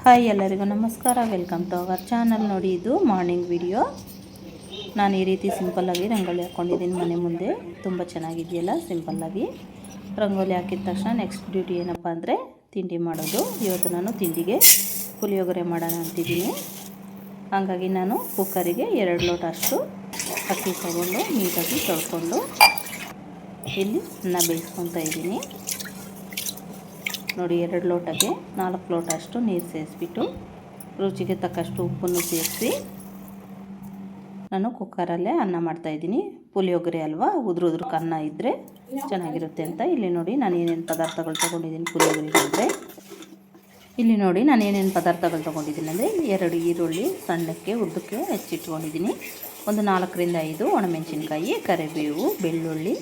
Hi ಎಲ್ಲರಿಗೂ ನಮಸ್ಕಾರ, welcome to our channel. ನೋಡಿ, ಇದು ಮಾರ್ನಿಂಗ್ ವಿಡಿಯೋ. ನಾನು ಈ ರೀತಿ ಸಿಂಪಲ್ಲಾಗಿ ರಂಗೋಲಿ ಹಾಕ್ಕೊಂಡಿದ್ದೀನಿ ಮನೆ ಮುಂದೆ. ತುಂಬ ಚೆನ್ನಾಗಿದೆಯಲ್ಲ ಸಿಂಪಲ್ಲಾಗಿ ರಂಗೋಲಿ ಹಾಕಿದ ತಕ್ಷಣ ನೆಕ್ಸ್ಟ್ ಡ್ಯೂಟಿ ಏನಪ್ಪ ಅಂದರೆ ತಿಂಡಿ ಮಾಡೋದು. ಇವತ್ತು ನಾನು ತಿಂಡಿಗೆ ಪುಳಿಯೋಗರೆ ಮಾಡೋಣ ಅಂತಿದ್ದೀನಿ. ಹಾಗಾಗಿ ನಾನು ಕುಕ್ಕರಿಗೆ 2 ಲೋಟ ಅಷ್ಟು ಅಕ್ಕಿ ತಗೊಂಡು ನೀಟಾಗಿ ತೊಳ್ಕೊಂಡು ಇಲ್ಲಿ ಅನ್ನ ಬೇಯಿಸ್ಕೊತಾ ಇದ್ದೀನಿ. ನೋಡಿ, 2 ಲೋಟಕ್ಕೆ 4 ಲೋಟ ಅಷ್ಟು ನೀರು ಸೇರಿಸ್ಬಿಟ್ಟು ರುಚಿಗೆ ತಕ್ಕಷ್ಟು ಉಪ್ಪನ್ನು ಸೇರಿಸಿ ನಾನು ಕುಕ್ಕರಲ್ಲೇ ಅನ್ನ ಮಾಡ್ತಾಯಿದ್ದೀನಿ. ಪುಳಿಯೋಗರೆ ಅಲ್ವಾ, ಉದ್ರಕ್ಕೆ ಅನ್ನ ಇದ್ದರೆ ಚೆನ್ನಾಗಿರುತ್ತೆ ಅಂತ. ಇಲ್ಲಿ ನೋಡಿ ನಾನು ಏನೇನು ಪದಾರ್ಥಗಳು ತೊಗೊಂಡಿದ್ದೀನಿ ಪುಳಿಯೋಗರೆಗೆ ಅಂದರೆ, ಇಲ್ಲಿ ನೋಡಿ ನಾನು ಏನೇನು ಪದಾರ್ಥಗಳು ತೊಗೊಂಡಿದ್ದೀನಿ ಅಂದರೆ 2 ಈರುಳ್ಳಿ ಸಣ್ಣಕ್ಕೆ ಉದ್ದಕ್ಕೆ ಹೆಚ್ಚಿಟ್ಕೊಂಡಿದ್ದೀನಿ, ಒಂದು 4 ರಿಂದ 5 ಒಣಮೆಣಸಿನ್ಕಾಯಿ, ಕರಿಬೇವು, ಬೆಳ್ಳುಳ್ಳಿ,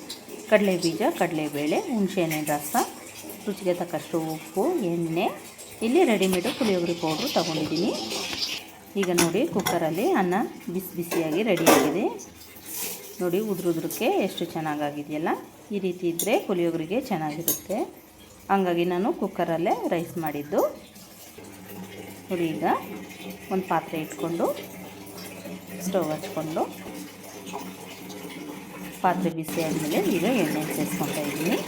ಕಡಲೆಬೀಜ, ಕಡಲೆಬೇಳೆ, ಹುಣಸೆಹಣ್ಣಿನ ರಸ, ರುಚಿಗೆ ತಕ್ಕಷ್ಟು ಉಪ್ಪು, ಎಣ್ಣೆ, ಇಲ್ಲಿ ರೆಡಿಮೇಡು ಪುಳಿಯೋಗರೆ ಪೌಡ್ರು ತೊಗೊಂಡಿದ್ದೀನಿ. ಈಗ ನೋಡಿ ಕುಕ್ಕರಲ್ಲಿ ಅನ್ನ ಬಿಸಿಯಾಗಿ ರೆಡಿಯಾಗಿದೆ. ನೋಡಿ, ಉದ್ರಕ್ಕೆ ಎಷ್ಟು ಚೆನ್ನಾಗಾಗಿದೆಯಲ್ಲ. ಈ ರೀತಿ ಇದ್ದರೆ ಪುಳಿಯೋಗರೆಗೆ ಚೆನ್ನಾಗಿರುತ್ತೆ. ಹಾಗಾಗಿ ನಾನು ಕುಕ್ಕರಲ್ಲೇ ರೈಸ್ ಮಾಡಿದ್ದು. ನೋಡಿ, ಈಗ ಒಂದು ಪಾತ್ರೆ ಇಟ್ಕೊಂಡು ಸ್ಟವ್ ಹಚ್ಕೊಂಡು ಪಾತ್ರೆ ಬಿಸಿ ಆದಮೇಲೆ ಈಗ ಎಣ್ಣೆ ಸೇರಿಸ್ಕೊತಾ ಇದ್ದೀನಿ.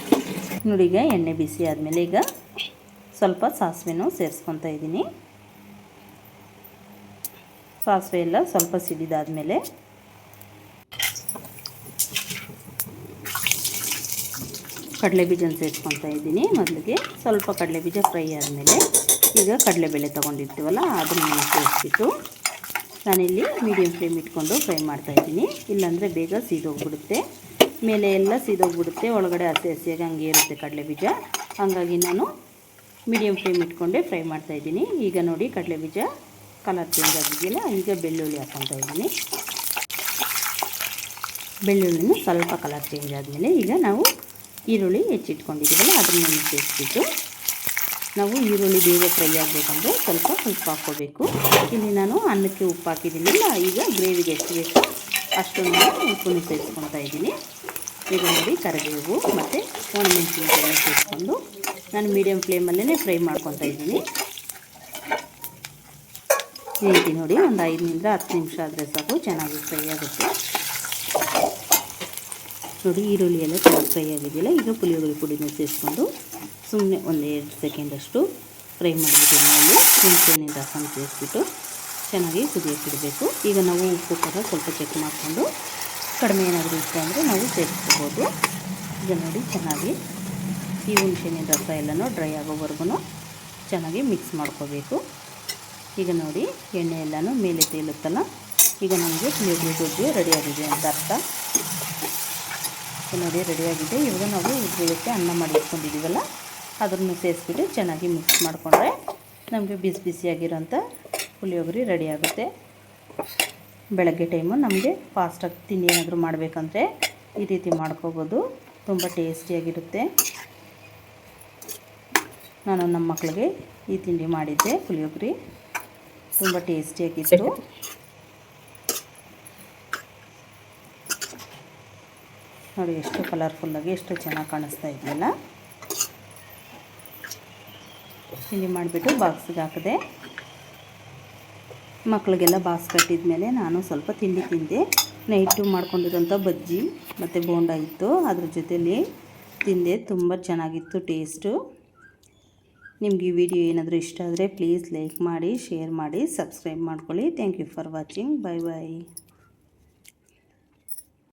ನೋಡಿ, ಈಗ ಎಣ್ಣೆ ಬಿಸಿ ಆದಮೇಲೆ ಈಗ ಸ್ವಲ್ಪ ಸಾಸಿವೆನೂ ಸೇರಿಸ್ಕೊತಾ ಇದ್ದೀನಿ. ಸಾಸಿವೆ ಎಲ್ಲ ಸ್ವಲ್ಪ ಸಿಡಿದಾದಮೇಲೆ ಕಡಲೆಬೀಜನ ಸೇರಿಸ್ಕೊತಾ ಇದ್ದೀನಿ. ಮೊದಲಿಗೆ ಸ್ವಲ್ಪ ಕಡಲೆಬೀಜ ಫ್ರೈ ಆದಮೇಲೆ ಈಗ ಕಡಲೆಬೇಳೆ ತೊಗೊಂಡಿರ್ತೀವಲ್ಲ ಅದನ್ನು ಸೇರಿಸ್ಬಿಟ್ಟು ನಾನಿಲ್ಲಿ ಮೀಡಿಯಮ್ ಫ್ಲೇಮ್ ಇಟ್ಕೊಂಡು ಫ್ರೈ ಮಾಡ್ತಾಯಿದ್ದೀನಿ. ಇಲ್ಲಾಂದರೆ ಬೇಗ ಸೀದೋಗ್ಬಿಡುತ್ತೆ, ಮೇಲೆ ಎಲ್ಲ ಸೀದೋಗ್ಬಿಡುತ್ತೆ, ಒಳಗಡೆ ಹಸಿ ಹಸಿಯಾಗಿ ಹಂಗೆ ಇರುತ್ತೆ ಕಡಲೆಬೀಜ. ಹಾಗಾಗಿ ನಾನು ಮೀಡಿಯಮ್ ಫ್ಲೇಮ್ ಇಟ್ಕೊಂಡೆ ಫ್ರೈ ಮಾಡ್ತಾಯಿದ್ದೀನಿ. ಈಗ ನೋಡಿ ಕಡಲೆಬೀಜ ಕಲರ್ ಚೇಂಜ್ ಆಗಿದೆಯಲ್ಲ, ಈಗ ಬೆಳ್ಳುಳ್ಳಿ ಹಾಕ್ಕೊತಾ ಇದ್ದೀನಿ. ಬೆಳ್ಳುಳ್ಳಿನೂ ಸ್ವಲ್ಪ ಕಲರ್ ಚೇಂಜ್ ಆದಮೇಲೆ ಈಗ ನಾವು ಈರುಳ್ಳಿ ಹೆಚ್ಚಿಟ್ಕೊಂಡಿದ್ದೀವಲ್ಲ ಅದನ್ನು ಸೇರಿಸ್ಬಿಟ್ಟು ನಾವು ಈರುಳ್ಳಿ ಬೇಗ ಫ್ರೈ ಆಗಬೇಕಂದ್ರೆ ಸ್ವಲ್ಪ ಉಪ್ಪು ಹಾಕ್ಕೋಬೇಕು. ಇಲ್ಲಿ ನಾನು ಅನ್ನಕ್ಕೆ ಉಪ್ಪು ಹಾಕಿದ್ದೀನಿಲ್ಲ, ಈಗ ಗ್ರೇವಿಗೆ ಎಷ್ಟು ಬೇಕೋ ಅಷ್ಟು ನಾನು ಉಪ್ಪನ್ನು ಸೇರಿಸ್ಕೊತಾ ಇದ್ದೀನಿ. ಈಗ ನೋಡಿ ಕರಿಬೇವು ಮತ್ತು ಒಣಮೆಣಸಿನಕಾಯಿ ಸೇರಿಸ್ಕೊಂಡು ನಾನು ಮೀಡಿಯಮ್ ಫ್ಲೇಮಲ್ಲೇ ಫ್ರೈ ಮಾಡ್ಕೊತಾ ಇದ್ದೀನಿ. ಈ ರೀತಿ ನೋಡಿ ಒಂದು 5 ರಿಂದ 10 ನಿಮಿಷ ಆದರೆ ಸಾಕು, ಚೆನ್ನಾಗಿ ಫ್ರೈ ಆಗುತ್ತೆ. ನೋಡಿ, ಈರುಳ್ಳಿ ಎಲ್ಲ ಚೆನ್ನಾಗಿ ಫ್ರೈ ಆಗಿದೆಯಲ್ಲ. ಈಗ ಪುಳಿಯೋಗರೆ ಪುಡಿನ ಸೇರಿಸ್ಕೊಂಡು ಸುಮ್ಮನೆ ಒಂದು 2 ಸೆಕೆಂಡಷ್ಟು ಫ್ರೈ ಮಾಡಿಬಿಟ್ಟು ಎಣ್ಣೆಯಲ್ಲಿ ಹುಣಸೆಹಣ್ಣಿನ ರಸನ ಸೇರಿಸ್ಬಿಟ್ಟು ಚೆನ್ನಾಗಿ ಕುದಿಯೋಕ್ಕಿಡಬೇಕು. ಈಗ ನಾವು ಉಪ್ಪು ಖಾರ ಸ್ವಲ್ಪ ಚೆಕ್ ಮಾಡಿಕೊಂಡು ಕಡಿಮೆ ಏನಾದರೂ ಇಷ್ಟ ಅಂದರೆ ನಾವು ಸೇರಿಸ್ಕೋಬೋದು. ಈಗ ನೋಡಿ ಚೆನ್ನಾಗಿ ಈ ಹುಣಸೆಹಣ್ಣಿನ ರಸ ಎಲ್ಲನೂ ಡ್ರೈ ಆಗೋವರೆಗೂ ಚೆನ್ನಾಗಿ ಮಿಕ್ಸ್ ಮಾಡ್ಕೋಬೇಕು. ಈಗ ನೋಡಿ ಎಣ್ಣೆ ಎಲ್ಲನೂ ಮೇಲೆ ತೇಲುತ್ತಲ್ಲ, ಈಗ ನಮಗೆ ಪುಳಿಯೋಗರೆ ಗೊಜ್ಜು ರೆಡಿಯಾಗಿದೆ ಅಂತ ಅರ್ಥ. ನೋಡಿ ರೆಡಿಯಾಗಿದೆ. ಇವಾಗ ನಾವು ಉದ್ರಕ್ಕೆ ಅನ್ನ ಮಾಡಿ ಇಟ್ಕೊಂಡಿದ್ದೀವಲ್ಲ ಅದನ್ನು ಸೇರಿಸ್ಬಿಟ್ಟು ಚೆನ್ನಾಗಿ ಮಿಕ್ಸ್ ಮಾಡಿಕೊಂಡ್ರೆ ನಮಗೆ ಬಿಸಿಯಾಗಿರೋಂಥ ಪುಳಿಯೋಗರೆ ರೆಡಿ ಆಗುತ್ತೆ. ಬೆಳಗ್ಗೆ ಟೈಮು ನಮಗೆ ಫಾಸ್ಟಾಗಿ ತಿಂಡಿ ಏನಾದರೂ ಮಾಡಬೇಕಂದ್ರೆ ಈ ರೀತಿ ಮಾಡ್ಕೋಬೋದು, ತುಂಬ ಟೇಸ್ಟಿಯಾಗಿರುತ್ತೆ. ನಾನು ನಮ್ಮ ಮಕ್ಕಳಿಗೆ ಈ ತಿಂಡಿ ಮಾಡಿದ್ದೆ ಪುಳಿಯೋಗರೆ, ತುಂಬ ಟೇಸ್ಟಿಯಾಗಿತ್ತು. ನೋಡಿ ಎಷ್ಟು ಕಲರ್ಫುಲ್ಲಾಗಿ ಎಷ್ಟು ಚೆನ್ನಾಗಿ ಕಾಣಿಸ್ತಾ ಇದೆಯಲ್ಲ. ತಿಂಡಿ ಮಾಡಿಬಿಟ್ಟು ಬಾಕ್ಸಿಗೆ ಹಾಕಿದೆ. ಮಕ್ಕಳಿಗೆಲ್ಲ ಬಾಕ್ಸ್ ಕಟ್ಟಿದ ಮೇಲೆ ನಾನು ಸ್ವಲ್ಪ ತಿಂಡಿ ತಿಂದೆ. ನೈಟು ಮಾಡ್ಕೊಂಡಿರೋಂಥ ಬಜ್ಜಿ ಮತ್ತು ಬೋಂಡ ಇತ್ತು, ಅದ್ರ ಜೊತೆಯಲ್ಲಿ ತಿಂದೆ. ತುಂಬ ಚೆನ್ನಾಗಿತ್ತು ಟೇಸ್ಟು. ನಿಮ್ಗೆ ಈ ವಿಡಿಯೋ ಏನಾದರೂ ಇಷ್ಟ ಆದರೆ ಪ್ಲೀಸ್ ಲೈಕ್ ಮಾಡಿ, ಶೇರ್ ಮಾಡಿ, ಸಬ್ಸ್ಕ್ರೈಬ್ ಮಾಡ್ಕೊಳ್ಳಿ. Thank you for watching. Bye bye.